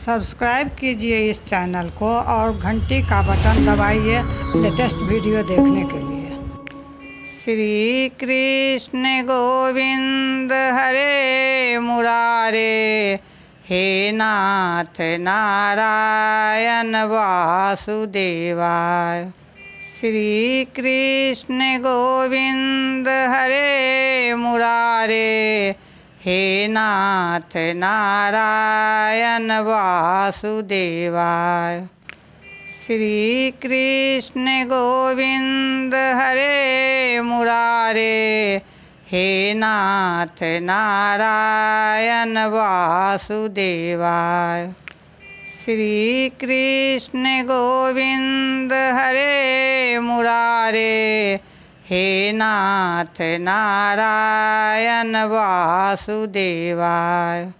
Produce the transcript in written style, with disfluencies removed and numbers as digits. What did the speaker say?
Subscribe कीजिए इस channel को और घंटी का बटन दबाइए लेटेस्ट वीडियो देखने के लिए। श्री कृष्ण गोविंद हरे मुरारे, हे नाथ नारायण वासुदेवाय। श्री कृष्ण गोविंद हरे मुरारे, हे नाथ नारायण वासुदेवाय। श्री कृष्ण गोविंद हरे मुरारे, हे नाथ नारायण वासुदेवाय। श्री कृष्ण गोविंद हरे मुरारे, हे नाथ नारायण वासुदेवाय।